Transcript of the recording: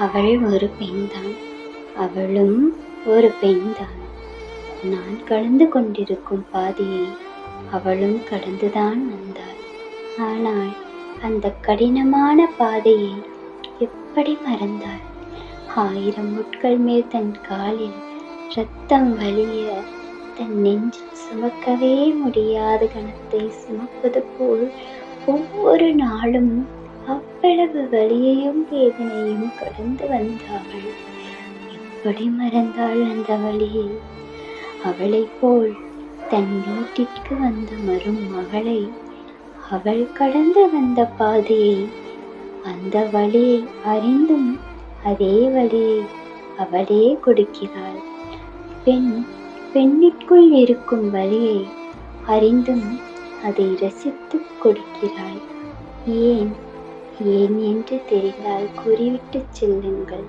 அவள் ஒரு பெண்தான், அவளும் ஒரு பெண்தான். நான் கடந்து கொண்டிருக்கும் பாதையை அவளும் கடந்துதான் வந்தாள். ஆனால் அந்த கடினமான பாதையை எப்படி மறந்தாள்? 1000 முட்கள் மேல் தன் காலில் இரத்தம் வழிய தன் நெஞ்சில் சுமக்கவே முடியாத கணத்தை சுமப்பது போல் ஒவ்வொரு நாளும் அவ்வளவு வலியையும் வேதனையும் கடந்து வந்தாள். எப்படி மறந்தாள் அந்த வழியை? அவளைப் போல் தன் வீட்டிற்கு வந்த மருமகளை, அவள் கடந்து வந்த பாதையை, அந்த வழியை அறிந்தும் அதே வழியை அவளே கொடுக்கிறாள். பெண்ணிற்குள் இருக்கும் வழியை அறிந்தும் அதை ரசித்து கொடுக்கிறாள். ஏன் ஏன் என்று தெரிந்தால் கூறிவிட்டு செல்லுங்கள்.